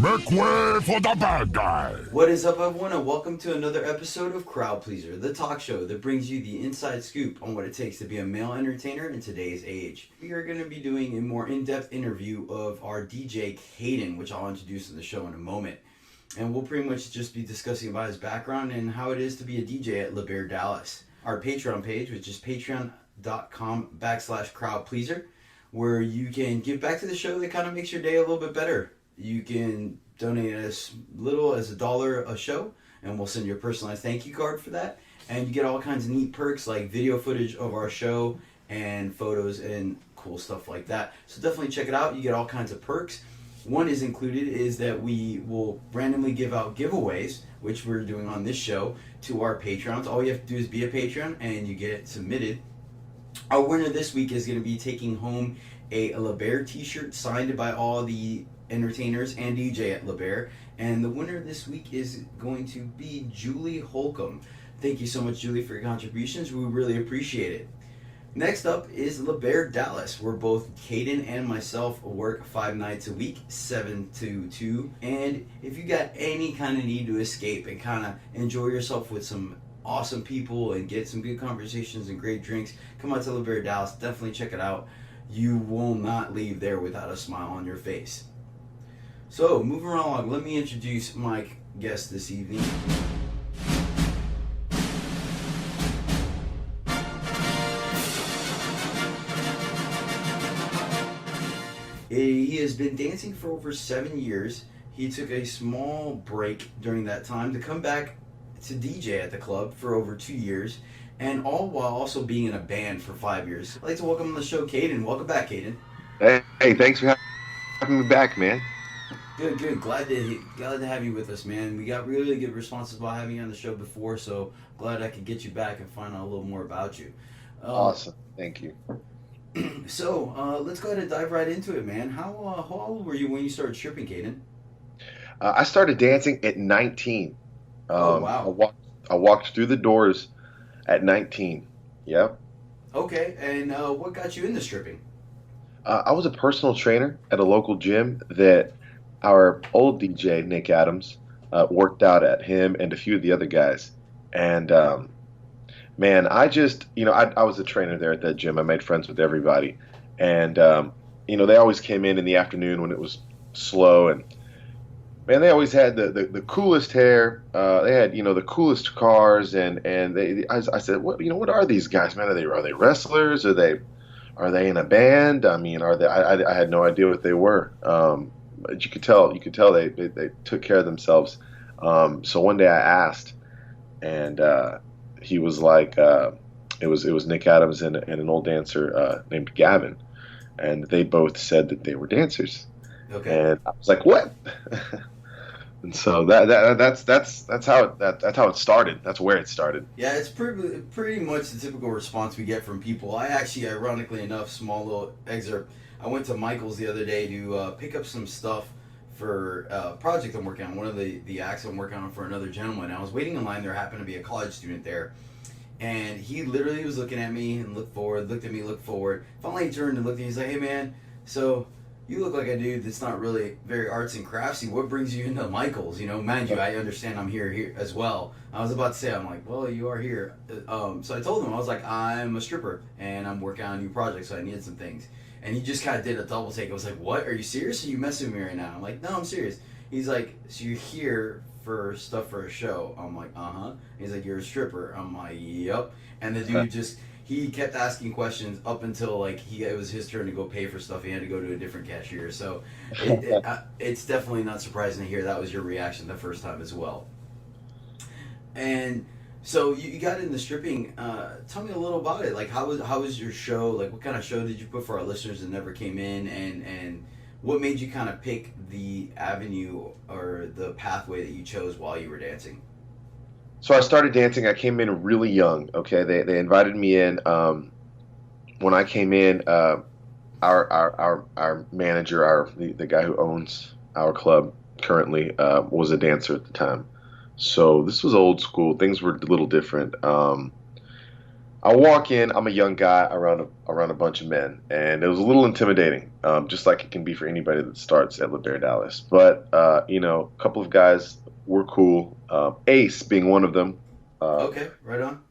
Make way for the bad guy! What is up, everyone, and welcome to another episode of Crowd Pleaser, the talk show that brings you the inside scoop on what it takes to be a male entertainer in today's age. We are going to be doing a more in-depth interview of our DJ Kayden, which I'll introduce in the show in a moment. And we'll pretty much just be discussing about his background and how it is to be a DJ at LaBare Dallas. Our Patreon page, which is patreon.com/crowdpleaser, where you can give back to the show that kind of makes your day a little bit better. You can donate as little as $1 a show, and we'll send you a personalized thank you card for that. And you get all kinds of neat perks like video footage of our show and photos and cool stuff like that. So definitely check it out. You get all kinds of perks. One is included is that we will randomly give out giveaways, which we're doing on this show, to our Patreons. All you have to do is be a Patreon and you get it submitted. Our winner this week is going to be taking home a LaBare t-shirt signed by all the entertainers and DJ at LaBare. And the winner this week is going to be Julie Holcomb. Thank you so much, Julie, for your contributions. We really appreciate it. Next up is LaBare Dallas, where both Kayden and myself work 5 nights a week, 7 to 2. And if you got any kind of need to escape and kind of enjoy yourself with some awesome people and get some good conversations and great drinks, come out to LaBare Dallas. Definitely check it out. You will not leave there without a smile on your face. So, moving right along, let me introduce my guest this evening. He has been dancing for over 7 years. He took a small break during that time to come back to DJ at the club for over 2 years, and all while also being in a band for 5 years. I'd like to welcome on the show Kayden. Welcome back, Kayden. Hey, thanks for having me back, man. Good. Glad to have you with us, man. We got really good responses about having you on the show before, so glad I could get you back and find out a little more about you. Awesome. Thank you. So, let's go ahead and dive right into it, man. How old were you when you started stripping, Kayden? I started dancing at 19. Oh, wow. I walked through the doors at 19. Yep. Okay, and what got you into stripping? I was a personal trainer at a local gym that our old DJ, Nick Adams, worked out at, him and a few of the other guys. And man, I just, I was a trainer there at that gym. I made friends with everybody. And, they always came in the afternoon when it was slow. And, man, they always had the coolest hair. They had, the coolest cars. And I said, what are these guys, man? Are they wrestlers? Are they in a band? I mean, I had no idea what they were. But you could tell they took care of themselves. So one day I asked, and he was like, it was Nick Adams and an old dancer named Gavin, and they both said that they were dancers. Okay. And I was like, what? And so that's how it started. That's where it started. Yeah, it's pretty much the typical response we get from people. I actually, ironically enough, small little excerpt. I went to Michael's the other day to pick up some stuff for a project I'm working on. One of the acts I'm working on for another gentleman. I was waiting in line. There happened to be a college student there. And he literally was looking at me and looked forward, looked at me, looked forward. Finally, he turned and looked at me. He's like, hey, man, so you look like a dude that's not really very arts and craftsy. What brings you into Michael's? Mind you, I understand I'm here as well. I was about to say, I'm like, well, you are here. So I told him, I was like, I'm a stripper, and I'm working on a new project, so I needed some things. And he just kind of did a double take. I was like, what? Are you serious? Or are you messing with me right now? I'm like, no, I'm serious. He's like, so you're here for stuff for a show? I'm like, uh-huh. He's like, you're a stripper? I'm like, yep. And the dude he kept asking questions up until it was his turn to go pay for stuff. He had to go to a different cashier. So it's definitely not surprising to hear that was your reaction the first time as well. And so you got into stripping. Tell me a little about it. Like, how was your show? Like, what kind of show did you put for our listeners that never came in? And what made you kind of pick the avenue or the pathway that you chose while you were dancing? So I started dancing. I came in really young. Okay, they invited me in. When I came in, our manager, the guy who owns our club currently, was a dancer at the time. So this was old school. Things were a little different. I walk in. I'm a young guy around a bunch of men, and it was a little intimidating, just like it can be for anybody that starts at LaBare Dallas. But a couple of guys were cool. Ace being one of them. Uh, Okay, right on.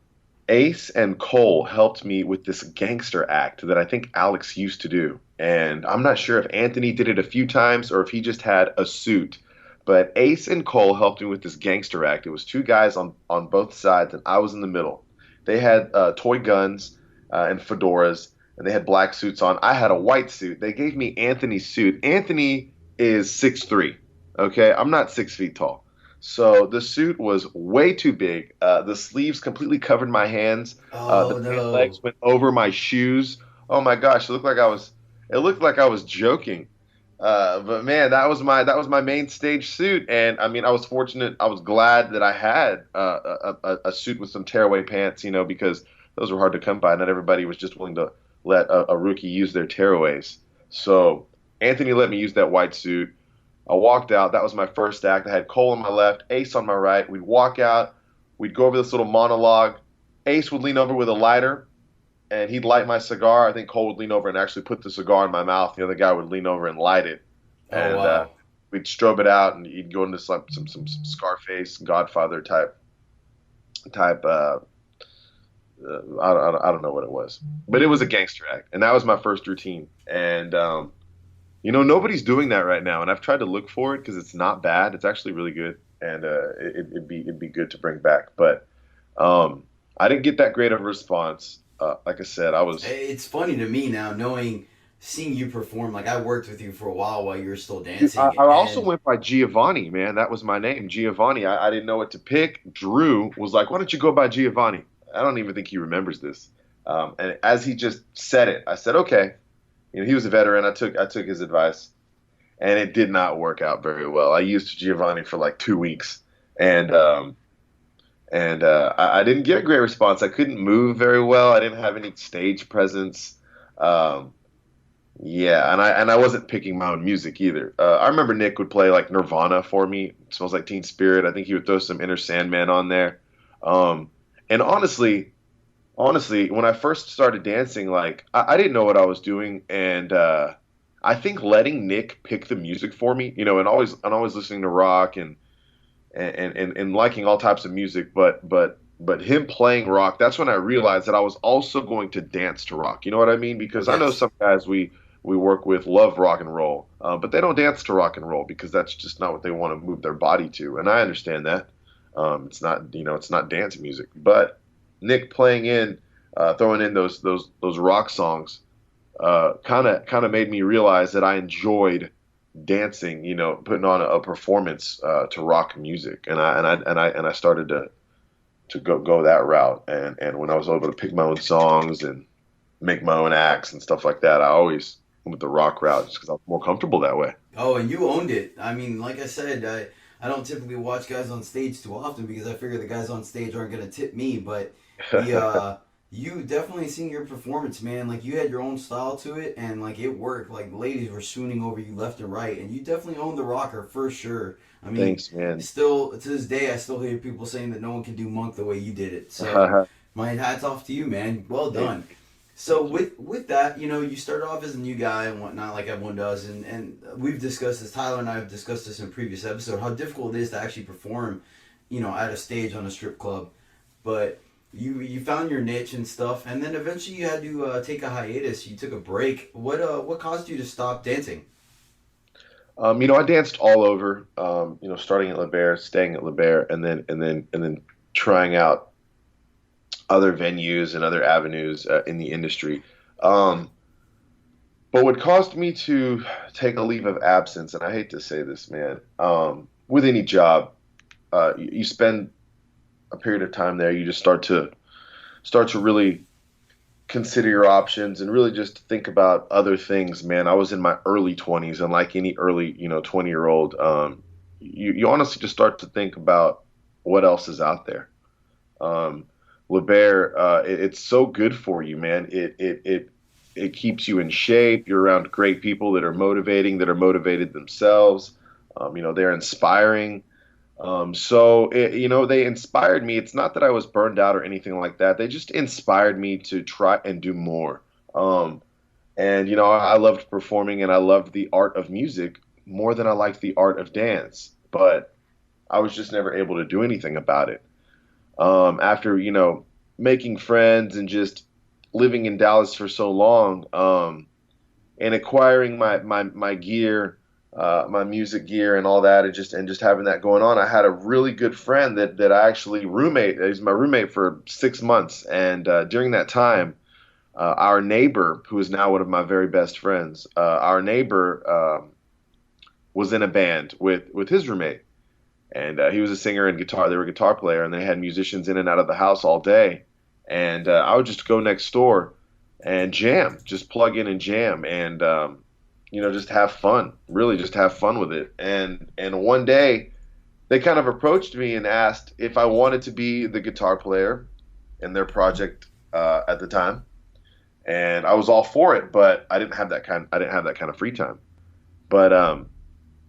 Ace and Cole helped me with this gangster act that I think Alex used to do. And I'm not sure if Anthony did it a few times or if he just had a suit. But Ace and Cole helped me with this gangster act. It was two guys on both sides, and I was in the middle. They had toy guns and fedoras, and they had black suits on. I had a white suit. They gave me Anthony's suit. Anthony is 6'3". Okay, I'm not 6 feet tall. So the suit was way too big. The sleeves completely covered my hands. The Oh pant legs no. went over my shoes. Oh my gosh, it looked like I was. It looked like I was joking. But man, that was my main stage suit, and I mean, I was fortunate. I was glad that I had a suit with some tearaway pants, because those were hard to come by. Not everybody was just willing to let a rookie use their tearaways. So Anthony let me use that white suit. I walked out. That was my first act. I had Cole on my left, Ace on my right. We'd walk out. We'd go over this little monologue. Ace would lean over with a lighter, and he'd light my cigar. I think Cole would lean over and actually put the cigar in my mouth. The other guy would lean over and light it, Oh and wow. we'd strobe it out, and he'd go into some Scarface, Godfather type. I don't know what it was, but it was a gangster act, and that was my first routine. And nobody's doing that right now, and I've tried to look for it because it's not bad. It's actually really good, and it'd be good to bring back. But I didn't get that great of a response. Like I said, I was. It's funny to me now, seeing you perform. Like I worked with you for a while you were still Dude, I, dancing, I also and went by Giovanni, man. That was my name, Giovanni. I didn't know what to pick. Drew was like, "Why don't you go by Giovanni?" I don't even think he remembers this. And as he just said it, I said, "Okay." He was a veteran. I took his advice, and it did not work out very well. I used Giovanni for like 2 weeks, and I didn't get a great response. I couldn't move very well. I didn't have any stage presence. Um, yeah, and I wasn't picking my own music either. I remember Nick would play like Nirvana for me. It Smells Like Teen Spirit. I think he would throw some Inner Sandman on there. Um, and honestly, when I first started dancing, like I didn't know what I was doing, and I think letting Nick pick the music for me, and always listening to rock and liking all types of music, but him playing rock, that's when I realized that I was also going to dance to rock. You know what I mean? Because I know yes, some guys we work with love rock and roll, but they don't dance to rock and roll because that's just not what they want to move their body to, and I understand that. It's not dance music, but Nick playing throwing in those rock songs, kind of made me realize that I enjoyed dancing, putting on a performance to rock music, and I started to go that route. And when I was able to pick my own songs and make my own acts and stuff like that, I always went with the rock route just because I was more comfortable that way. oh, and you owned it. I mean, like I said, I don't typically watch guys on stage too often because I figure the guys on stage aren't gonna tip me. But the you definitely seen your performance, man. Like you had your own style to it, and like it worked. Like ladies were swooning over you left and right, and you definitely owned the rocker for sure. I mean, Thanks, man. still to this day, I still hear people saying that no one can do Monk the way you did it. So, my hats off to you, man. Well Hey, done. So with that, you started off as a new guy and whatnot, like everyone does, and we've discussed this. Tyler and I have discussed this in a previous episode. How difficult it is to actually perform, at a stage on a strip club. But you found your niche and stuff, and then eventually you had to take a hiatus. You took a break. What caused you to stop dancing? I danced all over. Starting at LaBare, staying at LaBare, and then trying out other venues and other avenues in the industry. Um, but what caused me to take a leave of absence, and I hate to say this, man, with any job, you spend a period of time there, you just start to really consider your options and really just think about other things, man. I was in my early 20s, and like any early, 20-year-old, you honestly just start to think about what else is out there. Um, LeBaire, it's so good for you, man. It keeps you in shape. You're around great people that are motivating, that are motivated themselves. They're inspiring. They inspired me. It's not that I was burned out or anything like that. They just inspired me to try and do more. Um, and I loved performing and I loved the art of music more than I liked the art of dance. But I was just never able to do anything about it. After making friends and just living in Dallas for so long, and acquiring my gear, my music gear and all that, and just having that going on. I had a really good friend that I actually roommate. He's my roommate for 6 months, and during that time, our neighbor, who is now one of my very best friends, our neighbor was in a band with his roommate, and he was a singer and guitar. They were a guitar player, and they had musicians in and out of the house all day. And I would just go next door and jam, just plug in and jam, and just have fun. Really, just have fun with it. And one day, they kind of approached me and asked if I wanted to be the guitar player in their project at the time, and I was all for it, but I didn't have that kind of free time. But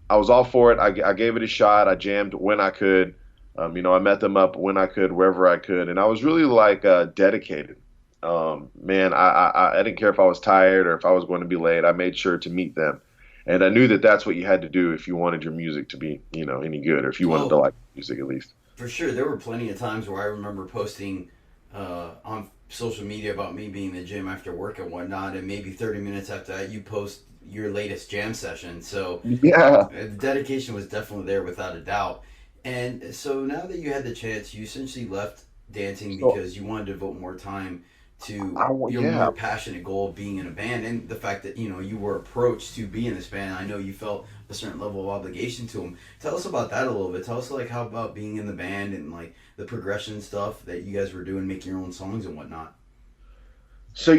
I was all for it. I gave it a shot. I jammed when I could. I met them up when I could, wherever I could, and I was really like dedicated. Man, I didn't care if I was tired or if I was going to be late. I made sure to meet them, and I knew that that's what you had to do if you wanted your music to be, any good, or if you wanted to Oh, like music at least. for sure. There were plenty of times where I remember posting on social media about me being in the gym after work and whatnot, and maybe 30 minutes after that, you post your latest jam session. So Yeah. the dedication was definitely there without a doubt. And so now that you had the chance, you essentially left dancing So because you wanted to devote more time to your yeah. more passionate goal of being in a band, and the fact that you were approached to be in this band. I know you felt a certain level of obligation to them. Tell us about that a little bit. Tell us like how about being in the band and like the progression stuff that you guys were doing, making your own songs and whatnot. So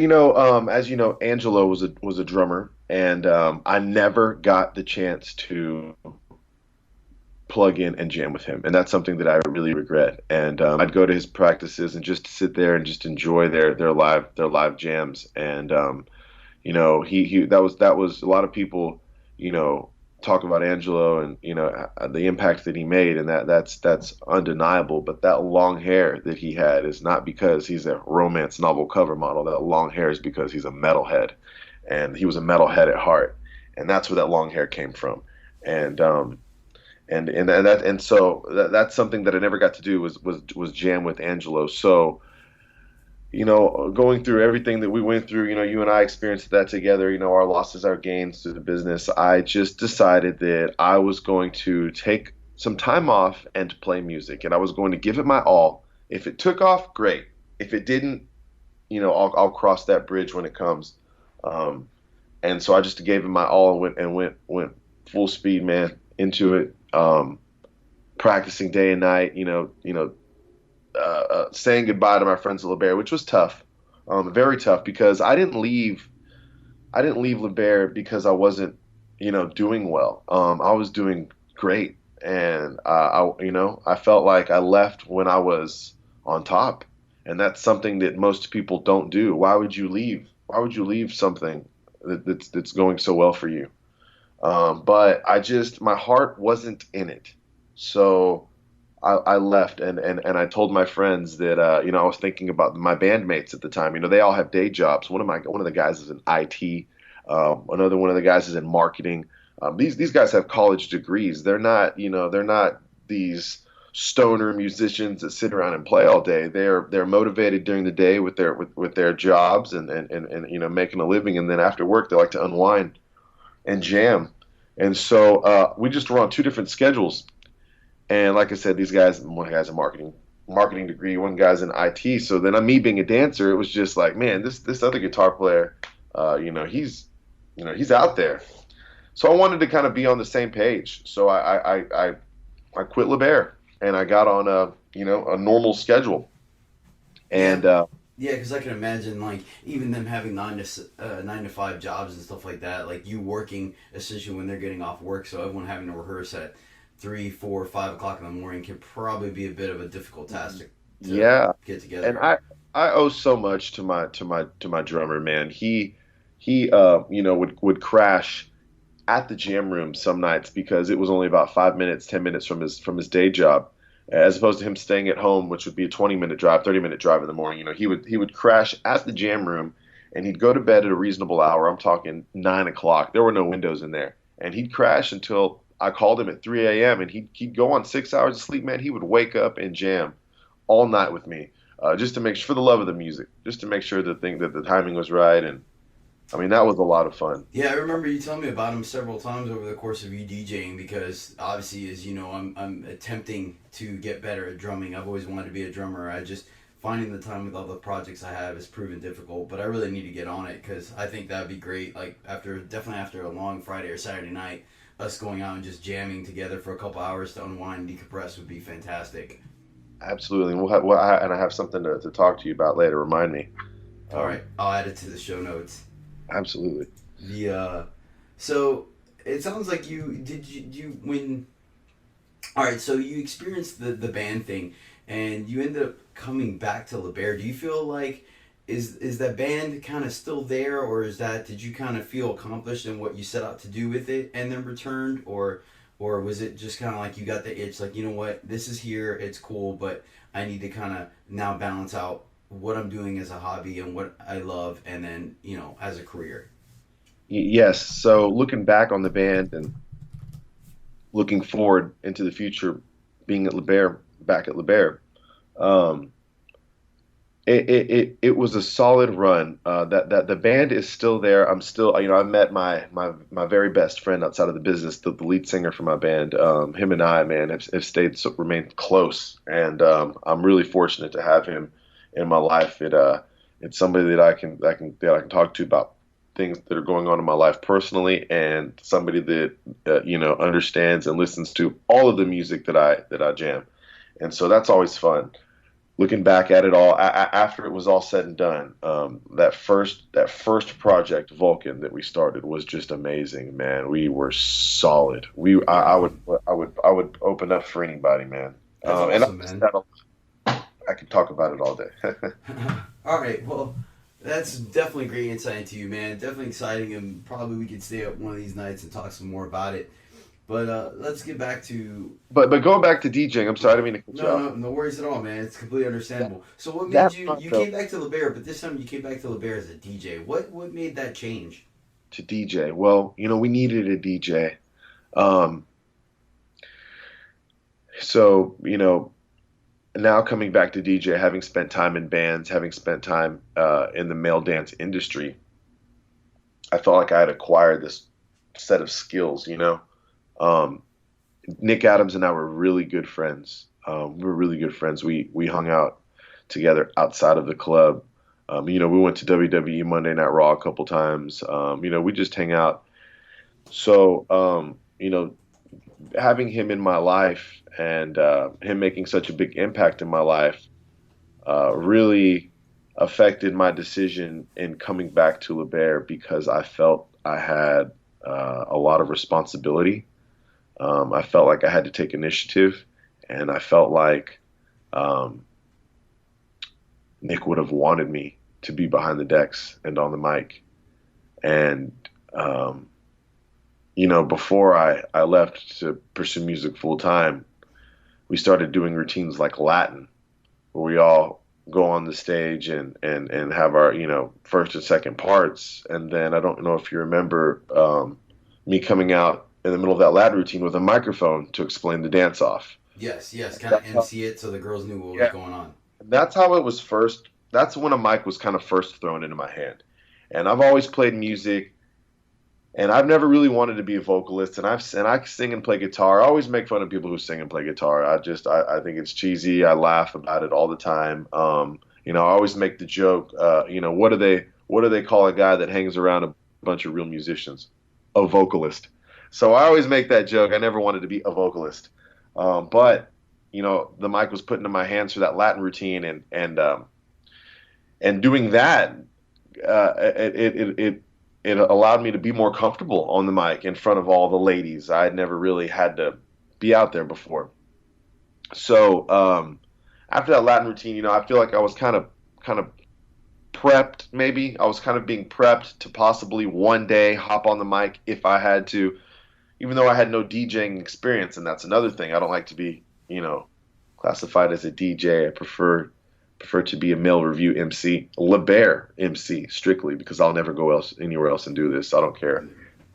as you know, Angelo was a drummer, and I never got the chance to plug in and jam with him, and that's something that I really regret. And I'd go to his practices and just sit there and just enjoy their live jams. And he that was a lot of people, you know, talk about Angelo and the impact that he made, and that's undeniable. But that long hair that he had is not because he's a romance novel cover model. That long hair is because he's a metalhead, and he was a metalhead at heart, and that's where that long hair came from. And that's something that I never got to do was jam with Angelo. So going through everything that we went through, you and I experienced that together, our losses, our gains to the business. I just decided that I was going to take some time off and play music, and I was going to give it my all. If it took off, great. If it didn't, I'll cross that bridge when it comes. Um, and so I just gave it my all and went full speed, man, into it. Practicing day and night, saying goodbye to my friends at LaBare, which was tough, very tough because I didn't leave LaBare because I wasn't, doing well. I was doing great, and I felt like I left when I was on top, and that's something that most people don't do. Why would you leave? Why would you leave something that's going so well for you? But my heart wasn't in it, so. I left and I told my friends that I was thinking about my bandmates at the time. They all have day jobs. One of the guys is in IT. Another one of the guys is in marketing. These guys have college degrees. They're not these stoner musicians that sit around and play all day. They're motivated during the day with their jobs and making a living, and then after work they like to unwind and jam. And so we just were on two different schedules. And like I said, these guys, one guy's a marketing degree, one guy's in IT. So then, me being a dancer, it was just like, man, this other guitar player, he's out there. So I wanted to kind of be on the same page. So I quit LeBaire and I got on a normal schedule. Yeah, And yeah, because I can imagine like even them having 9 to 5 jobs and stuff like that. Like you working essentially when they're getting off work, so everyone having to rehearse at 3, 4, 5 o'clock in the morning can probably be a bit of a difficult task to yeah, get and together. I owe so much to my drummer, man. He would crash at the jam room some nights because it was only about 5 minutes, 10 minutes from his day job, as opposed to him staying at home, which would be a 20-minute drive, 30-minute drive in the morning. He would crash at the jam room, and he'd go to bed at a reasonable hour. I'm talking 9 o'clock. There were no windows in there, and he'd crash until I called him at 3 a.m. and he'd go on 6 hours of sleep. Man, he would wake up and jam all night with me, just to make sure, for the love of the music, just to make sure that the timing was right. And I mean, that was a lot of fun. Yeah, I remember you telling me about him several times over the course of you DJing because obviously, as you know, I'm attempting to get better at drumming. I've always wanted to be a drummer. I just finding the time with all the projects I have has proven difficult, but I really need to get on it because I think that'd be great. Like definitely after a long Friday or Saturday night, us going out and just jamming together for a couple hours to unwind and decompress would be fantastic. Absolutely. And and I have something to talk to you about later. Remind me. All Um, right, I'll add it to the show notes. absolutely. The so it sounds like you when all right, so you experienced the band thing, and you ended up coming back to LaBare. Do you feel like is that band kind of still there, or is that did you kind of feel accomplished in what you set out to do with it, and then returned, or was it just kind of like you got the itch, like you know what, this is here, it's cool, but I need to kind of now balance out what I'm doing as a hobby and what I love, and then as a career. Yes. So looking back on the band and looking forward into the future, being at LaBare, back at LaBare, um, it was a solid run. That the band is still there. I'm still, I met my very best friend outside of the business, the lead singer for my band. Him and I, man, have stayed, so remained close, and I'm really fortunate to have him in my life. It's somebody that I can talk to about things that are going on in my life personally, and somebody that understands and listens to all of the music that I jam, and so that's always fun. Looking back at it all, after it was all said and done, that first project Vulcan that we started was just amazing, man. We were solid. I would open up for anybody, man. That's And awesome, man. I could talk about it all day. All right, well, that's definitely great insight into you, man. Definitely exciting, and probably we could stay up one of these nights and talk some more about it. But let's get back to But going back to DJing, I'm sorry, I didn't mean to cut you no, off. no, no worries at all, man. It's completely understandable. So what made That you front you though came back to LeBaire, but this time you came back to LeBaire as a DJ. What made that change? to DJ. Well, we needed a DJ. Um, so now coming back to DJ, having spent time in bands, having spent time in the male dance industry, I felt like I had acquired this set of skills. Um, Nick Adams and I were really good friends. We were really good friends. We hung out together outside of the club. We went to WWE Monday Night Raw a couple times. We just hang out. So, having him in my life and him making such a big impact in my life really affected my decision in coming back to LeBaire because I felt I had a lot of responsibility. I felt like I had to take initiative, and I felt like um, Nick would have wanted me to be behind the decks and on the mic. And, um, before I left to pursue music full time, we started doing routines like Latin, where we all go on the stage and have our, first and second parts. And then I don't know if you remember me coming out in the middle of that Latin routine with a microphone to explain the dance off. Yes, yes, kind of That's how, MC it so the girls knew what was yeah, going on. that's how it was first. That's when a mic was kind of first thrown into my hand. And I've always played music, and I've never really wanted to be a vocalist. And I sing and play guitar. I always make fun of people who sing and play guitar. I think it's cheesy. I laugh about it all the time. I always make the joke. What do they call a guy that hangs around a bunch of real musicians? A vocalist. So I always make that joke. I never wanted to be a vocalist, but the mic was put into my hands for that Latin routine, and doing that, it allowed me to be more comfortable on the mic in front of all the ladies. I had never really had to be out there before. So after that Latin routine, I feel like I was kind of prepped, maybe. I was kind of being prepped to possibly one day hop on the mic if I had to, even though I had no DJing experience, and that's another thing. I don't like to be, classified as a DJ. I prefer to be a male review MC, LaBare MC strictly, because I'll never go anywhere else and do this. I don't care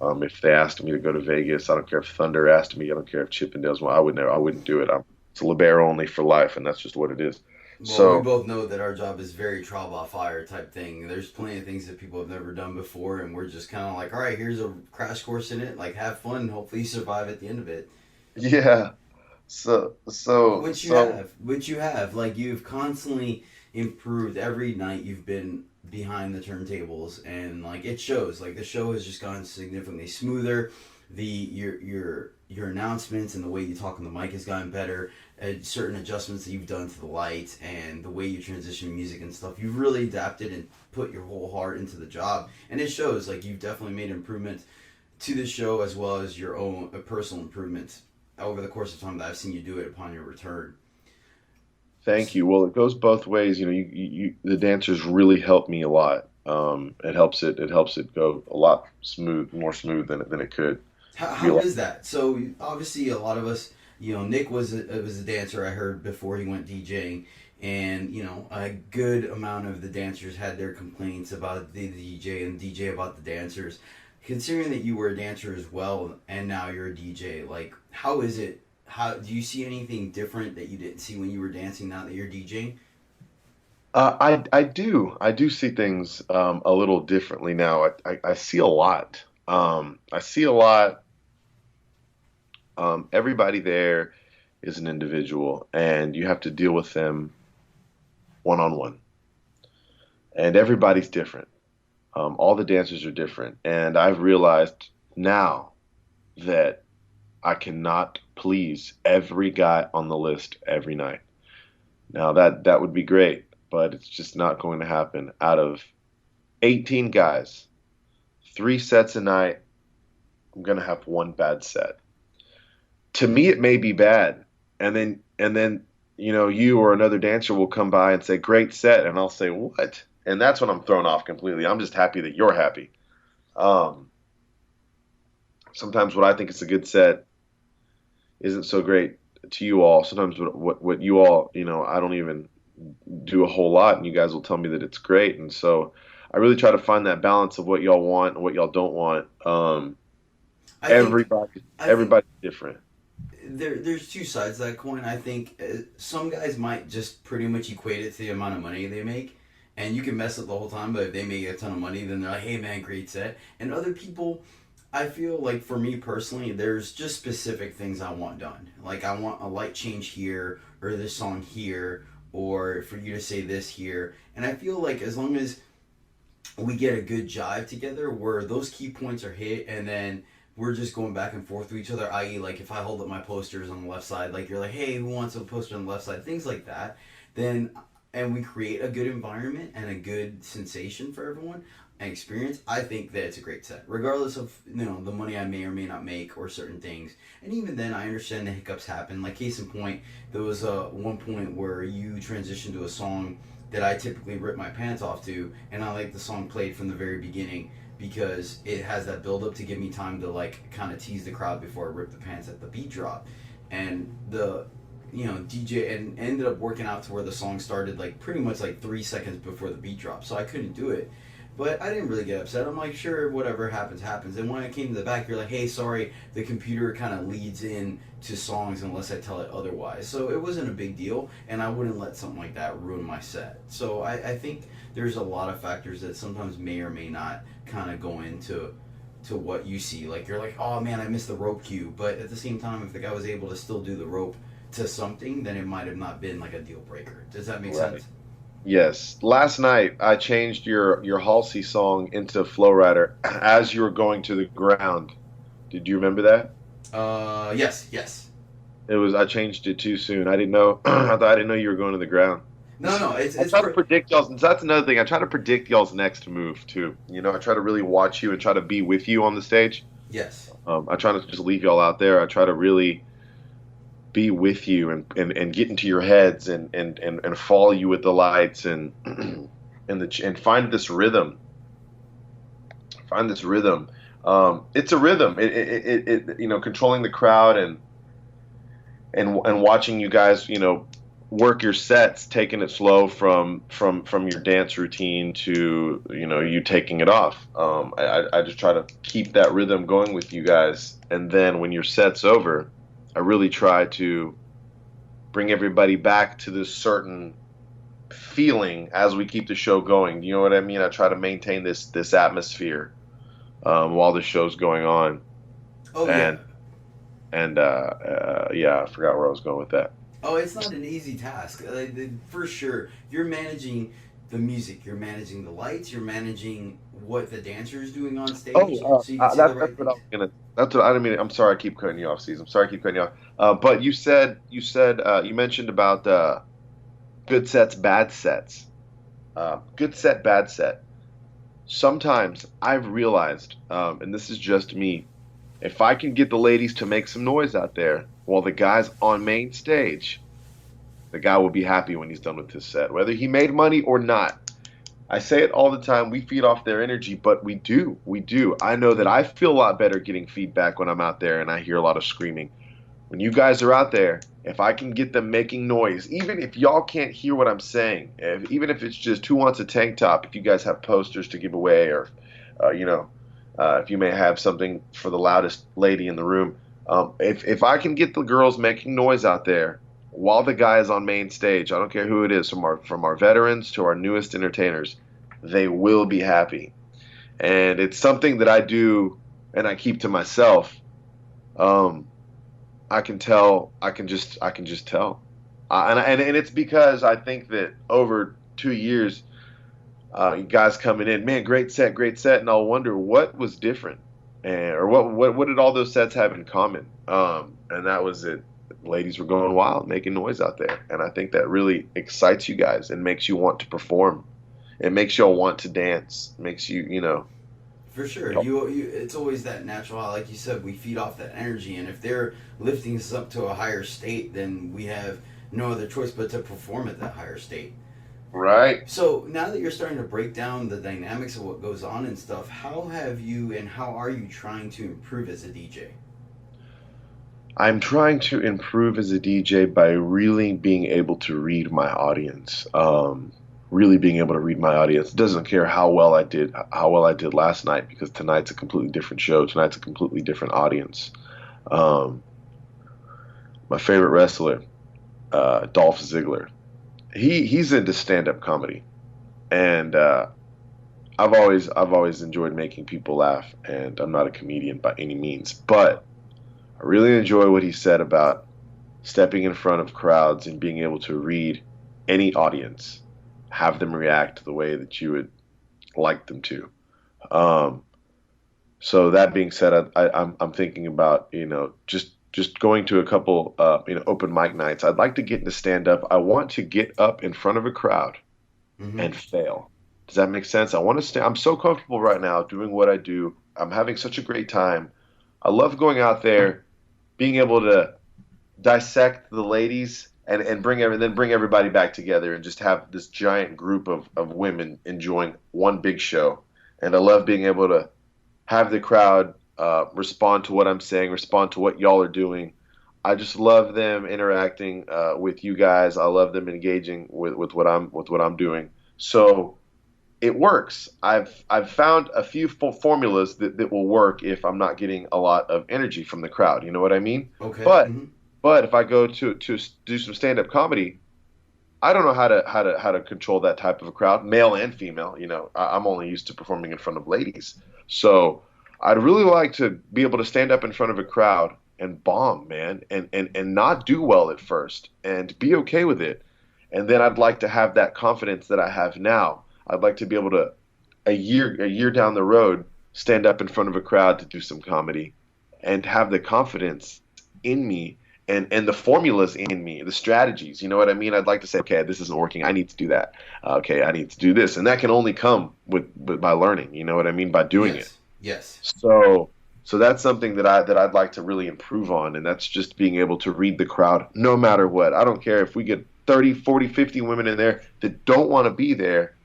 if they asked me to go to Vegas. I don't care if Thunder asked me. I don't care if Chippendales. Well, I wouldn't do it. It's LaBare only for life, and that's just what it is. Well, So we both know that our job is very trial by fire type thing. There's plenty of things that people have never done before, and we're just kind of like, all right, here's a crash course in it. Like, have fun. Hopefully, you survive at the end of it. yeah, Which you have. Like, you've constantly improved every night you've been behind the turntables, and like it shows. Like the show has just gotten significantly smoother. Your announcements and the way you talk on the mic has gotten better. Certain adjustments that you've done to the lights and the way you transition music and stuff, you've really adapted and put your whole heart into the job, and it shows. Like you've definitely made improvements to the show as well as your own personal improvements over the course of time that I've seen you do it upon your return. thank you. Well, it goes both ways. The dancers really help me a lot. It helps it go a lot more smooth than it could. How is that? So obviously, a lot of us, Nick was a dancer. I heard before he went DJing, and a good amount of the dancers had their complaints about the DJ and DJ about the dancers. Considering that you were a dancer as well, and now you're a DJ, like how is it? How do you see anything different that you didn't see when you were dancing now that you're DJing? I do see things a little differently now. I see a lot. I see a lot. Everybody there is an individual, and you have to deal with them one on one. And everybody's different. All the dancers are different, and I've realized now that I cannot please every guy on the list every night. Now that would be great, but it's just not going to happen. Out of 18 guys, 3 sets a night, I'm going to have one bad set. To me, it may be bad, and then you or another dancer will come by and say great set, and I'll say what? And that's when I'm thrown off completely. I'm just happy that you're happy. Um, Sometimes what I think is a good set isn't so great to you all. Sometimes what you all, I don't even do a whole lot, and you guys will tell me that it's great. And so I really try to find that balance of what y'all want and what y'all don't want. I think I think Everybody's different. there's two sides to that coin. I think some guys might just pretty much equate it to the amount of money they make, and you can mess up the whole time. But if they make a ton of money, then they're like, "Hey man, great set." And other people, I feel like for me personally, there's just specific things I want done. Like I want a light change here, or this song here, or for you to say this here. And I feel like as long as we get a good jive together where those key points are hit, and then we're just going back and forth with each other, i.e. like if I hold up my posters on the left side, like you're like, hey, who wants a poster on the left side, things like that, then and we create a good environment and a good sensation for everyone and experience, I think that it's a great set regardless of the money I may or may not make or certain things. And even then I understand the hiccups happen. Like case in point, there was one point where you transitioned to a song that I typically rip my pants off to, and I like the song played from the very beginning because it has that build up to give me time to like kind of tease the crowd before I rip the pants at the beat drop. And the DJ and ended up working out to where the song started like pretty much like 3 seconds before the beat drop, so I couldn't do it. But I didn't really get upset. I'm like, sure, whatever happens, happens. And when I came to the back, you're like, hey, sorry, the computer kind of leads in to songs unless I tell it otherwise. So it wasn't a big deal, and I wouldn't let something like that ruin my set. So I think there's a lot of factors that sometimes may or may not kind of go into what you see. Like, you're like, oh, man, I missed the rope cue. But at the same time, if the guy was able to still do the rope to something, then it might have not been like a deal breaker. Does that make Right. sense? Yes. Last night I changed your Halsey song into Flow Rider as you were going to the ground. Did you remember that? Yes. I changed it too soon. I didn't know. I didn't know you were going to the ground. No, it's I try to predict y'all's. That's another thing. I try to predict y'all's next move too. I try to really watch you and try to be with you on the stage. yes. I try not to just leave y'all out there. I try to really be with you and get into your heads and follow you with the lights and and find this rhythm. Find this rhythm. It's a rhythm. Controlling the crowd and watching you guys, work your sets, taking it slow from your dance routine to you taking it off. I just try to keep that rhythm going with you guys, and then when your set's over, I really try to bring everybody back to this certain feeling as we keep the show going. You know what I mean? I try to maintain this atmosphere while the show's going on. Oh and yeah. Yeah, I forgot where I was going with that. Oh, it's not an easy task. For sure, you're managing the music, you're managing the lights, you're managing what the dancer is doing on stage, so you can say the That's right what I things. was gonna. That's what I didn't mean. I'm sorry, I keep cutting you off, Cesar. I'm sorry, I keep cutting you off. But you mentioned about good sets, bad sets. Good set, bad set. Sometimes I've realized, and this is just me, if I can get the ladies to make some noise out there while the guy's on main stage, the guy will be happy when he's done with his set, whether he made money or not. I say it all the time. We feed off their energy, but we do. We do. I know that I feel a lot better getting feedback when I'm out there and I hear a lot of screaming. When you guys are out there, if I can get them making noise, even if y'all can't hear what I'm saying, even if it's just who wants a tank top, if you guys have posters to give away, or if you may have something for the loudest lady in the room, if I can get the girls making noise out there while the guy is on main stage, I don't care who it is, from our veterans to our newest entertainers, they will be happy. And it's something that I do and I keep to myself. I can tell. I can just tell. And it's because I think that over 2 years, you guys coming in, man, great set, and I'll wonder what was different, or what did all those sets have in common? And that was it. Ladies were going wild, making noise out there, and I think that really excites you guys and makes you want to perform. It makes you all want to dance. It makes you. For sure, it's always that natural. Like you said, we feed off that energy, and if they're lifting us up to a higher state, then we have no other choice but to perform at that higher state. Right. So now that you're starting to break down the dynamics of what goes on and stuff, how have you and how are you trying to improve as a DJ? I'm trying to improve as a DJ by really being able to read my audience. Really being able to read my audience. It doesn't care how well I did last night, because tonight's a completely different show. Tonight's a completely different audience. My favorite wrestler, Dolph Ziggler, he's into stand-up comedy, and I've always enjoyed making people laugh, and I'm not a comedian by any means, but I really enjoy what he said about stepping in front of crowds and being able to read any audience, have them react the way that you would like them to. So that being said, I'm thinking about just going to a couple open mic nights. I'd like to get into stand up. I want to get up in front of a crowd Mm-hmm. and fail. Does that make sense? I want to stay. I'm so comfortable right now doing what I do. I'm having such a great time. I love going out there, being able to dissect the ladies and bring everybody back together and just have this giant group of women enjoying one big show. And I love being able to have the crowd respond to what I'm saying, respond to what y'all are doing. I just love them interacting with you guys. I love them engaging with what I'm doing. So it works. I've found a few formulas that will work if I'm not getting a lot of energy from the crowd. You know what I mean? Okay. But Mm-hmm. but if I go to do some stand up comedy, I don't know how to control that type of a crowd, male and female. I'm only used to performing in front of ladies, so I'd really like to be able to stand up in front of a crowd and bomb, man, and not do well at first and be okay with it, and then I'd like to have that confidence that I have now. I'd like to be able to a year down the road stand up in front of a crowd to do some comedy and have the confidence in me and the formulas in me, the strategies. You know what I mean? I'd like to say, okay, this isn't working. I need to do that. Okay, I need to do this, and that can only come by learning. You know what I mean? By doing it. Yes. So that's something that I'd like to really improve on, and that's just being able to read the crowd no matter what. I don't care if we get 30, 40, 50 women in there that don't want to be there.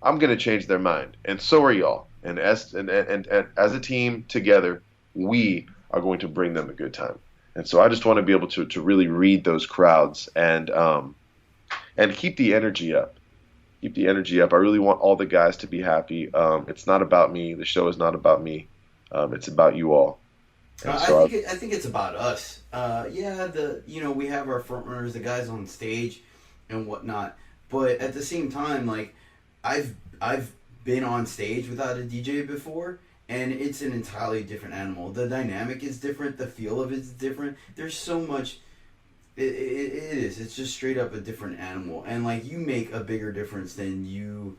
I'm going to change their mind, and so are y'all. And as a team together, we are going to bring them a good time. And so I just want to be able to really read those crowds and keep the energy up. Keep the energy up. I really want all the guys to be happy. It's not about me. The show is not about me. It's about you all. And so I think it's about us. Yeah, we have our front runners, the guys on stage, and whatnot. But at the same time, like I've been on stage without a DJ before, and it's an entirely different animal. The dynamic is different. The feel of it's different. There's so much. It is. It's just straight up a different animal, and like you make a bigger difference than you.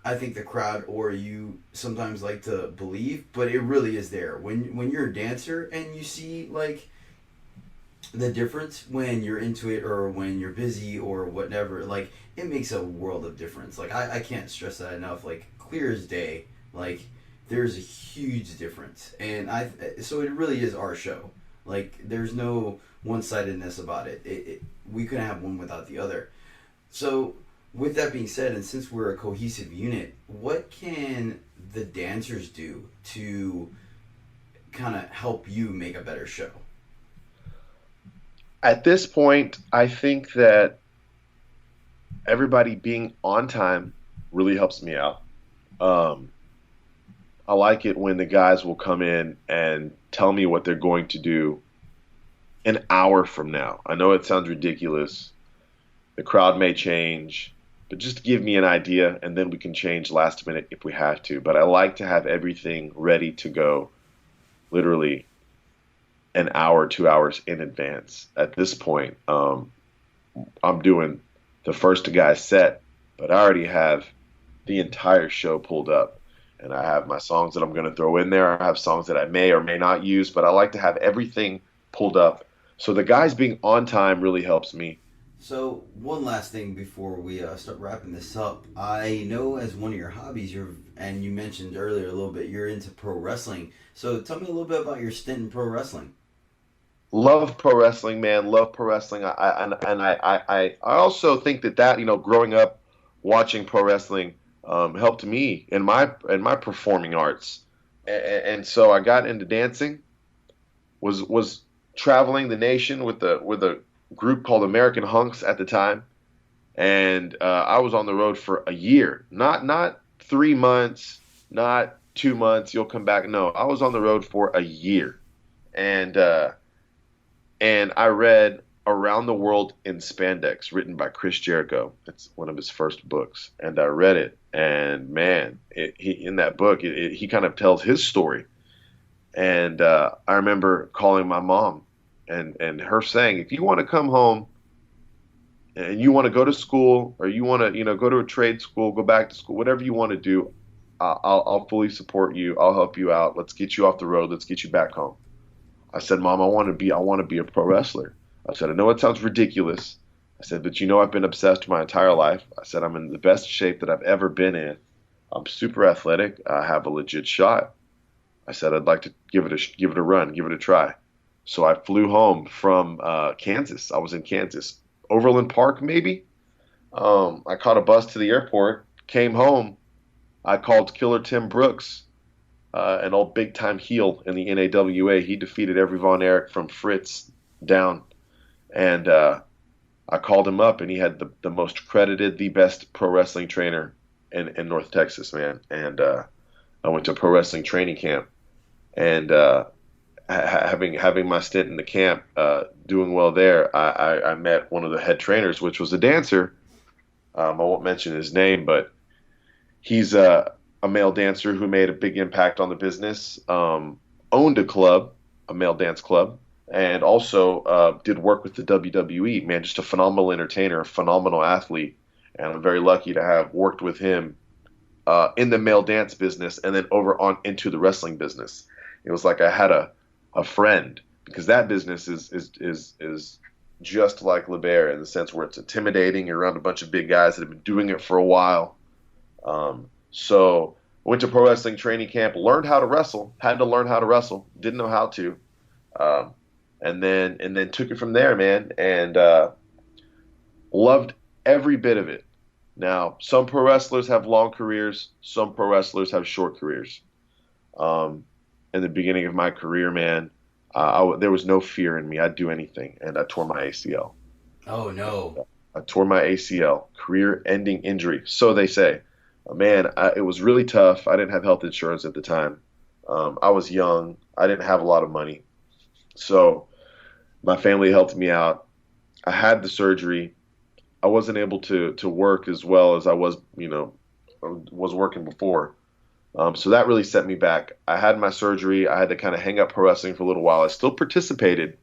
I think the crowd or you sometimes like to believe, but it really is there. When you're a dancer and you see like the difference when you're into it or when you're busy or whatever, like it makes a world of difference. Like I can't stress that enough. Like clear as day. Like there's a huge difference, and so it really is our show. Like there's no one-sidedness about it. We couldn't have one without the other. So with that being said, and since we're a cohesive unit, what can the dancers do to kind of help you make a better show? at this point, I think that everybody being on time really helps me out. Um, I like it when the guys will come in and tell me what they're going to do an hour from now. I know it sounds ridiculous. The crowd may change, but just give me an idea and then we can change last minute if we have to. But I like to have everything ready to go literally an hour, 2 hours in advance. At this point, I'm doing the first guy set, but I already have the entire show pulled up. And I have my songs that I'm going to throw in there. I have songs that I may or may not use, but I like to have everything pulled up. So the guys being on time really helps me. So one last thing before we start wrapping this up, I know as one of your hobbies, and you mentioned earlier a little bit, you're into pro wrestling. So tell me a little bit about your stint in pro wrestling. Love pro wrestling, man. Love pro wrestling. I also think that growing up watching pro wrestling helped me in my performing arts, and so I got into dancing. Was traveling the nation with a group called American Hunks at the time, and I was on the road for a year. Not 3 months, not 2 months. You'll come back. No, I was on the road for a year, and I read Around the World in Spandex, written by Chris Jericho. It's one of his first books, and I read it. And man, in that book, he kind of tells his story. And I remember calling my mom and her saying, if you want to come home and you want to go to school or you want to, go to a trade school, go back to school, whatever you want to do, I'll fully support you. I'll help you out. Let's get you off the road. Let's get you back home. I said, Mom, I want to be a pro wrestler. I said, I know it sounds ridiculous. I said, but I've been obsessed my entire life. I said, I'm in the best shape that I've ever been in. I'm super athletic. I have a legit shot. I said, I'd like to give it a run, give it a try. So I flew home from Kansas. I was in Kansas, Overland Park, maybe. I caught a bus to the airport, came home. I called Killer Tim Brooks, an old big-time heel in the NAWA. He defeated every Von Erich from Fritz down. And I called him up, and he had the most credited, the best pro wrestling trainer in North Texas, man. And I went to pro wrestling training camp. And having my stint in the camp, doing well there, I met one of the head trainers, which was a dancer. I won't mention his name, but he's a male dancer who made a big impact on the business, owned a club, a male dance club, and also did work with the WWE. Man, just a phenomenal entertainer, a phenomenal athlete, and I'm very lucky to have worked with him in the male dance business and then over on into the wrestling business. It was like I had a friend, because that business is just like LaBare in the sense where it's intimidating. You're around a bunch of big guys that have been doing it for a while. So I went to pro wrestling training camp, learned how to wrestle, had to learn how to wrestle, didn't know how to, and then took it from there, man, and loved every bit of it. Now, some pro wrestlers have long careers, some pro wrestlers have short careers. Um, in the beginning of my career, man, there was no fear in me. I'd do anything, and I tore my ACL. Oh no. I tore my ACL, career-ending injury, so they say. Man, it was really tough. I didn't have health insurance at the time. I was young. I didn't have a lot of money, so my family helped me out. I had the surgery. I wasn't able to work as well as I was working before. So that really set me back. I had my surgery. I had to kind of hang up pro wrestling for a little while. I still participated.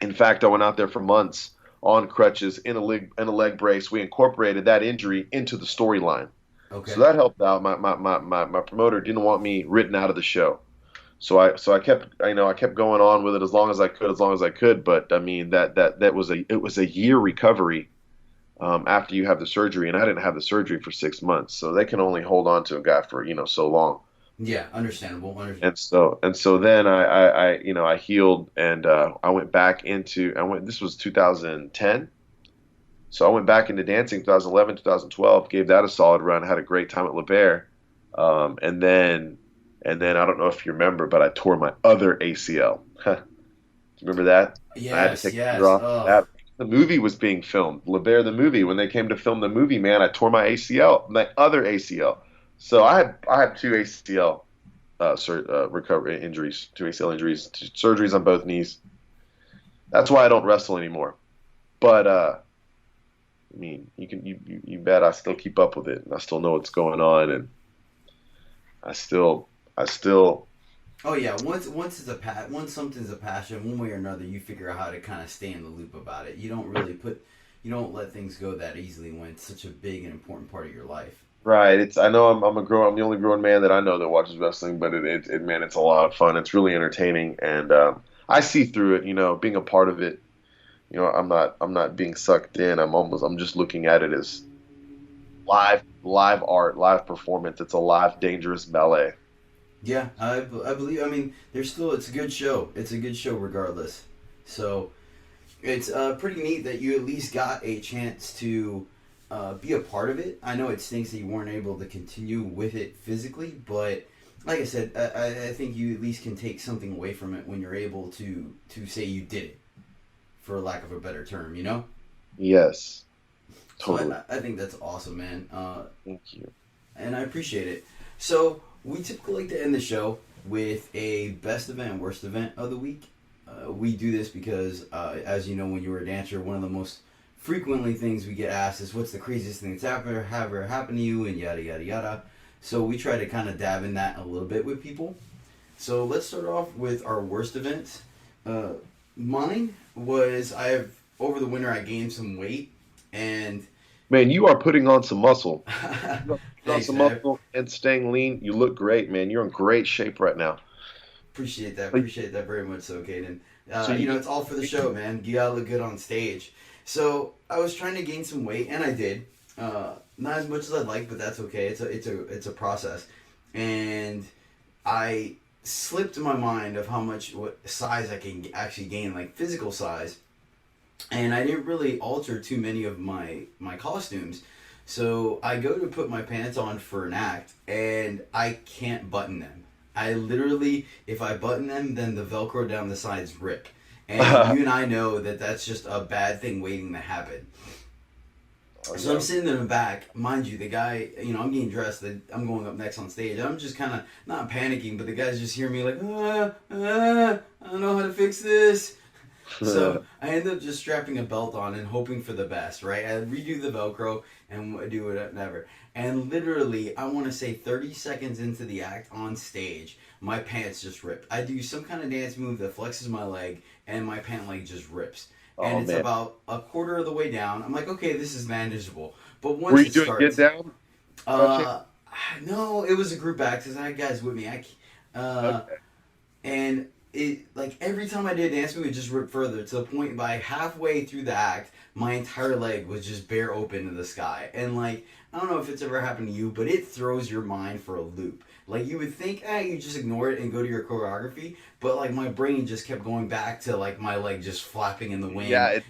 In fact, I went out there for months on crutches in a leg brace. We incorporated that injury into the storyline. So Okay. that helped out. My promoter didn't want me written out of the show. So I kept I kept going on with it as long as I could. But I mean that was a year recovery after you have the surgery, and I didn't have the surgery for 6 months, so they can only hold on to a guy for so long. Yeah, understandable. And so then I healed, and I went back into I went this was 2010, so I went back into dancing 2011, 2012, gave that a solid run, had a great time at LaBare, and then I don't know if you remember, but I tore my other ACL. Do you remember that? I had to Yes, take a year yes. off of that. The movie was being filmed. LaBare the movie. When they came to film the movie, man, I tore my ACL, my other ACL. So I had two ACL recovery injuries, two ACL injuries, two surgeries on both knees. That's why I don't wrestle anymore. But I mean, you bet I still keep up with it, and I still know what's going on, and I still Oh yeah, once something's a passion, one way or another, you figure out how to kind of stay in the loop about it. You don't let things go that easily when it's such a big and important part of your life. right. I know I'm the only grown man that I know that watches wrestling, but man, it's a lot of fun. It's really entertaining, and I see through it. Being a part of it. I'm not being sucked in. I'm just looking at it as live art, live performance. It's a live, dangerous ballet. Yeah, I believe. I mean, it's a good show. It's a good show regardless. So it's pretty neat that you at least got a chance to be a part of it. I know it stinks that you weren't able to continue with it physically, but like I said, I think you at least can take something away from it when you're able to say you did it, for lack of a better term. You know. Yes, So totally. I think that's awesome, man. Thank you. And I appreciate it. So we typically like to end the show with a best event and worst event of the week. We do this because, as you know, when you were a dancer, one of the most frequently things we get asked is, "What's the craziest thing that's ever happened to you?" and yada yada yada. So we try to kind of dab in that a little bit with people. So let's start off with our worst events. Uh, Mine was I have over the winter I gained some weight and Man, you are putting on some muscle. You are putting on thanks, some man. muscle and staying lean. You look great, man. You're in great shape right now. Appreciate that. So, Appreciate that very much, so Kayden. so you It's all for the show, man. You gotta look good on stage. So I was trying to gain some weight, and I did. Not as much as I'd like, but that's okay. It's a process, and I slipped my mind of what size I can actually gain, like physical size, and I didn't really alter too many of my costumes. So I go to put my pants on for an act, and I can't button them. I literally, if I button them, then the Velcro down the sides rip. And you and I know that that's just a bad thing waiting to happen. oh, So I'm yeah. sitting in the back, mind you, the guy, I'm getting dressed, I'm going up next on stage. I'm just kind of not panicking, but the guys just hear me like, I don't know how to fix this. So I end up just strapping a belt on and hoping for the best, right? I redo the Velcro and do whatever. And literally, I want to say 30 seconds into the act on stage, my pants just ripped. I do some kind of dance move that flexes my leg, and my pant leg just rips. And Oh it's man. about a quarter of the way down. I'm like, okay, this is manageable. But Were once you it doing get starts, down by chance? uh, no, it was a group act because I had guys with me. Okay. And it like every time I did a dance move, it just ripped further to the point by halfway through the act, my entire leg was just bare open to the sky. And like I don't know if it's ever happened to you, but it throws your mind for a loop. Like you would think, you just ignore it and go to your choreography, but like my brain just kept going back to like my leg just flapping in the Yeah, wind.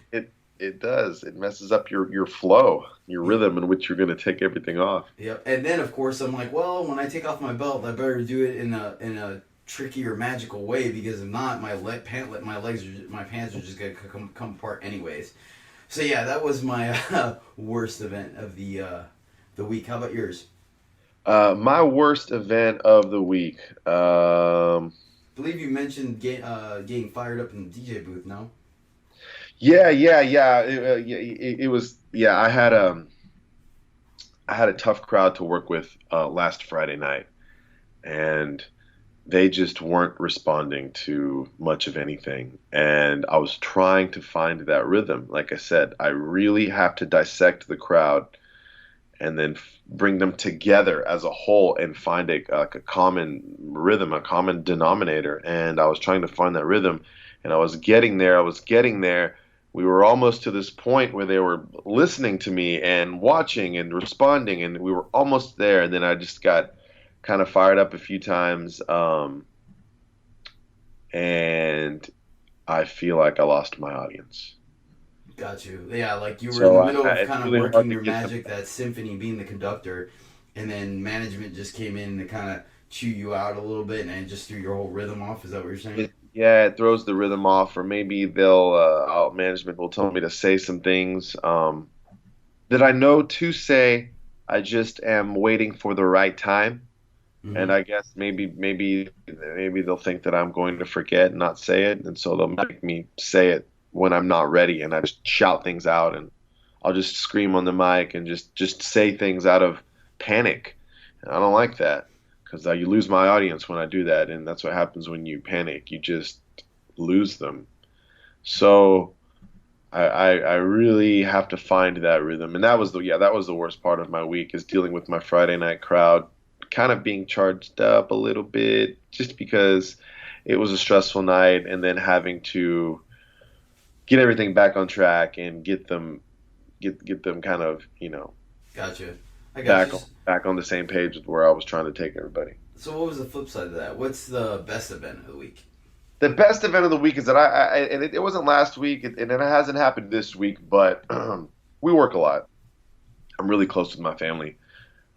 It does. It messes up your flow, your rhythm in which you're going to take everything off. Yep. And then of course I'm like, well, when I take off my belt, I better do it in a tricky or magical way because if not, my pants are just gonna come apart anyways. So yeah, that was my worst event of the week. How about yours? My worst event of the week. I believe you mentioned getting fired up in the DJ booth. No. Yeah. It was. Yeah, I had a tough crowd to work with last Friday night, and they just weren't responding to much of anything. And I was trying to find that rhythm. Like I said, I really have to dissect the crowd and then bring them together as a whole and find like a common rhythm, a common denominator. And I was trying to find that rhythm, and I was getting there. I was getting there. We were almost to this point where they were listening to me and watching and responding, and we were almost there. And then I just got kind of fired up a few times, and I feel like I lost my audience. Got you. Yeah, like you were in So the middle of it's kind of really hard working to your get them. magic, that symphony, being the conductor, and then management just came in to kind of chew you out a little bit and it just threw your whole rhythm off. Is that what you're saying? Yeah, it throws the rhythm off, or maybe management will tell me to say some things that I know to say. I just am waiting for the right time, and Mm-hmm. I guess maybe they'll think that I'm going to forget and not say it, and so they'll make me say it when I'm not ready, and I just shout things out, and I'll just scream on the mic and just say things out of panic. And I don't like that because you lose my audience when I do that, and that's what happens when you panic. You just lose them. So I really have to find that rhythm, and that was the worst part of my week is dealing with my Friday night crowd, kind of being charged up a little bit just because it was a stressful night, and then having to get everything back on track and get them kind of Gotcha. I got you. back on the same page with where I was trying to take everybody. So what was the flip side of that? What's the best event of the week? The best event of the week is that and it wasn't last week, and it hasn't happened this week, but we work a lot. I'm really close with my family.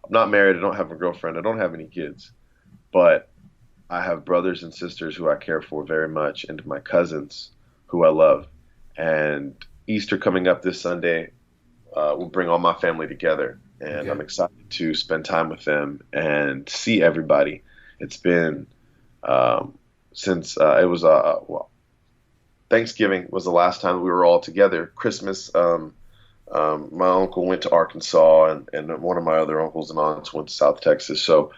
I'm not married. I don't have a girlfriend. I don't have any kids, but I have brothers and sisters who I care for very much, and my cousins who I love. And Easter coming up this Sunday will bring all my family together, and I'm Okay. excited to spend time with them and see everybody. It's been um, since it was well, Thanksgiving was the last time we were all together. Christmas, my uncle went to Arkansas, and one of my other uncles and aunts went to South Texas. So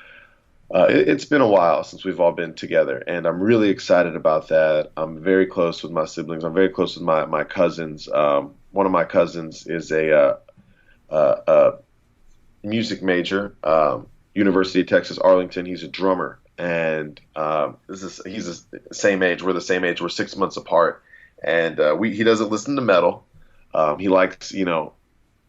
it's been a while since we've all been together, and I'm really excited about that. I'm very close with my siblings. I'm very close with my cousins. One of my cousins is a music major, University of Texas Arlington. He's a drummer, and he's the same age. We're the same age. We're 6 months apart, and he doesn't listen to metal. He likes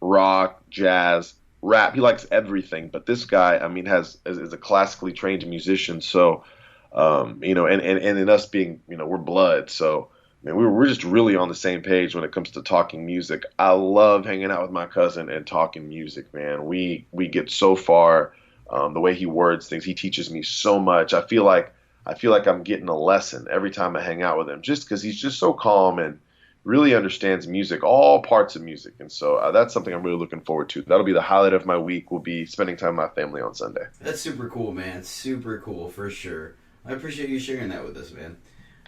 rock, jazz, rap. He likes everything. But this guy, I mean, is a classically trained musician. So, and in us being, we're blood. So, man, we're just really on the same page when it comes to talking music. I love hanging out with my cousin and talking music, man. We get so far. The way he words things, he teaches me so much. I feel like I'm getting a lesson every time I hang out with him, just because he's just so calm and really understands music, all parts of music. And so that's something I'm really looking forward to. That'll be the highlight of my week. Will be spending time with my family on Sunday. That's super cool, man. Super cool for sure. I appreciate you sharing that with us, man.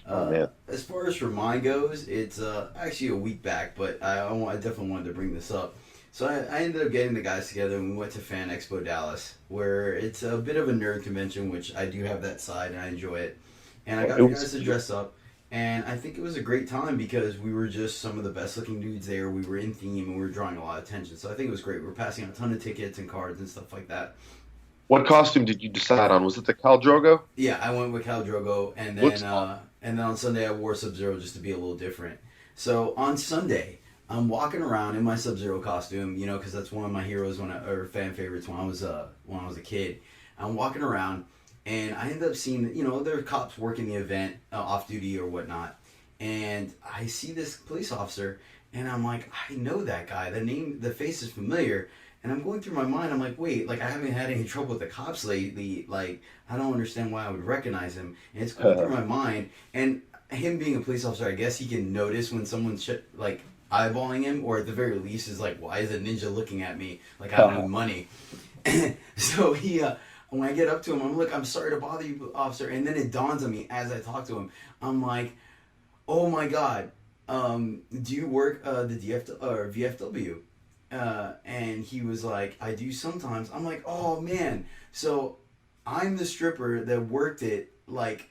Oh man. As far as for mine goes, it's actually a week back, but I definitely wanted to bring this up. So I ended up getting the guys together and we went to Fan Expo Dallas, where it's a bit of a nerd convention, which I do have that side and I enjoy it. And I got It the was guys to dress up, and I think it was a great time because we were just some of the best looking dudes there. We were in theme and we were drawing a lot of attention. So I think it was great. We were passing out a ton of tickets and cards and stuff like that. What costume did you decide on? Was it the Cal Drogo? Yeah, I went with Cal Drogo, Looks and then on Sunday I wore Sub Zero just to be a little different. So on Sunday, I'm walking around in my Sub Zero costume, because that's one of my heroes or fan favorites when I was a kid. I'm walking around, and I end up seeing there are cops working the event off duty or whatnot, and I see this police officer. And I'm like, I know that guy. The face is familiar. And I'm going through my mind. I'm like, wait, like I haven't had any trouble with the cops lately. Like I don't understand why I would recognize him. And it's going through my mind. And him being a police officer, I guess he can notice when someone's like eyeballing him, or at the very least is like, why is a ninja looking at me? Like I don't need money. So he, when I get up to him, I'm like, I'm sorry to bother you, officer. And then it dawns on me as I talk to him. I'm like, oh my God, do you work the DF or VFW? And he was like, I do sometimes. I'm like, oh man. So I'm the stripper that worked it like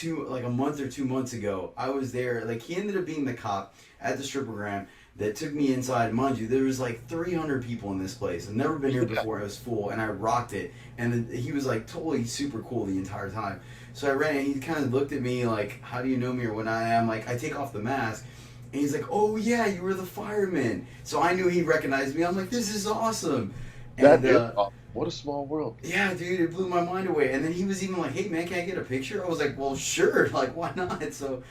a month or 2 months ago. I was there. Like he ended up being the cop at the strippergram that took me inside. Mind you, there was like 300 people in this place. I've never been here before. It was full, and I rocked it. And he was like totally super cool the entire time. So I ran, and he kind of looked at me like, "How do you know me?" Or when I am like, I take off the mask, and he's like, "Oh yeah, you were the fireman." So I knew he recognized me. I'm like, "This is awesome." That is awesome. What a small world. Yeah, dude, it blew my mind away. And then he was even like, "Hey man, can I get a picture?" I was like, "Well, sure. Like, why not?" So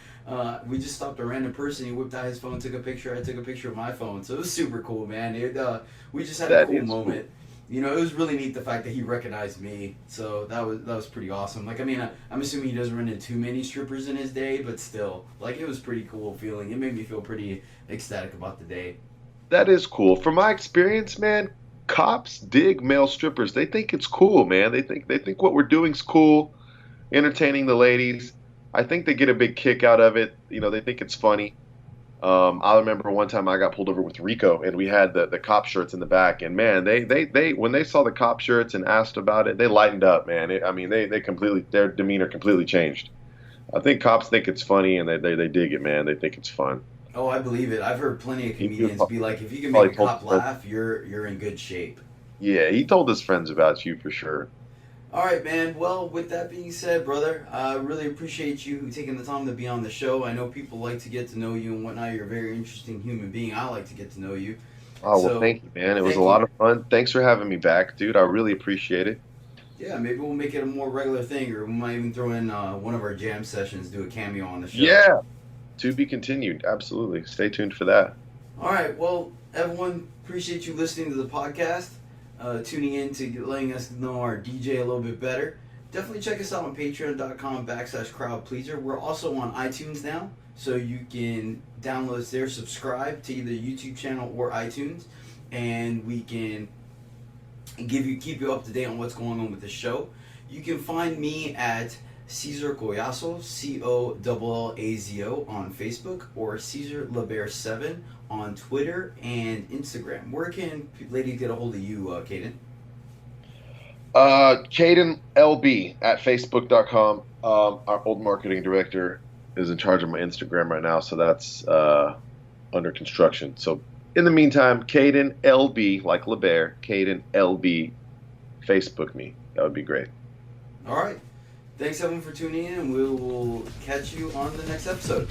we just stopped a random person. He whipped out his phone, took a picture. I took a picture with my phone. So it was super cool, man. We just had a cool moment. Cool. You know, it was really neat the fact that he recognized me. So that was pretty awesome. Like, I mean, I'm assuming he doesn't run into too many strippers in his day, but still, like, it was pretty cool feeling. It made me feel pretty ecstatic about the day. That is cool. From my experience, man, cops dig male strippers. They think it's cool, man. They think what we're doing's cool, entertaining the ladies. I think they get a big kick out of it. You know, they think it's funny. I remember one time I got pulled over with Rico, and we had the cop shirts in the back. And man, they when they saw the cop shirts and asked about it, they lightened up, man. They completely, their demeanor completely changed. I think cops think it's funny, and they dig it, man. They think it's fun. Oh, I believe it. I've heard plenty of comedians be like, if you can make a cop laugh, you're in good shape. Yeah, he told his friends about you for sure. All right, man. Well, with that being said, brother, I really appreciate you taking the time to be on the show. I know people like to get to know you and whatnot. You're a very interesting human being. I like to get to know you. Oh, well, thank you, man. It was a lot of fun. Thanks for having me back, dude. I really appreciate it. Yeah, maybe we'll make it a more regular thing, or we might even throw in one of our jam sessions, do a cameo on the show. Yeah, to be continued. Absolutely. Stay tuned for that. All right. Well, everyone, appreciate you listening to the podcast. Tuning in to letting us know our DJ a little bit better. Definitely check us out on patreon.com/crowdpleaser. We're also on iTunes now, so you can download us there, subscribe to either YouTube channel or iTunes, and we can keep you up to date on what's going on with the show. You can find me at Cesar Collazo, COLLAZO on Facebook, or Cesar LaBare 7 on Twitter and Instagram. Where can ladies get a hold of you, Kayden? Kayden LB at Facebook.com. Our old marketing director is in charge of my Instagram right now, so that's under construction. So in the meantime, Kayden LB, like LaBare, Kayden LB, Facebook me. That would be great. All right. Thanks, everyone, for tuning in, and we will catch you on the next episode.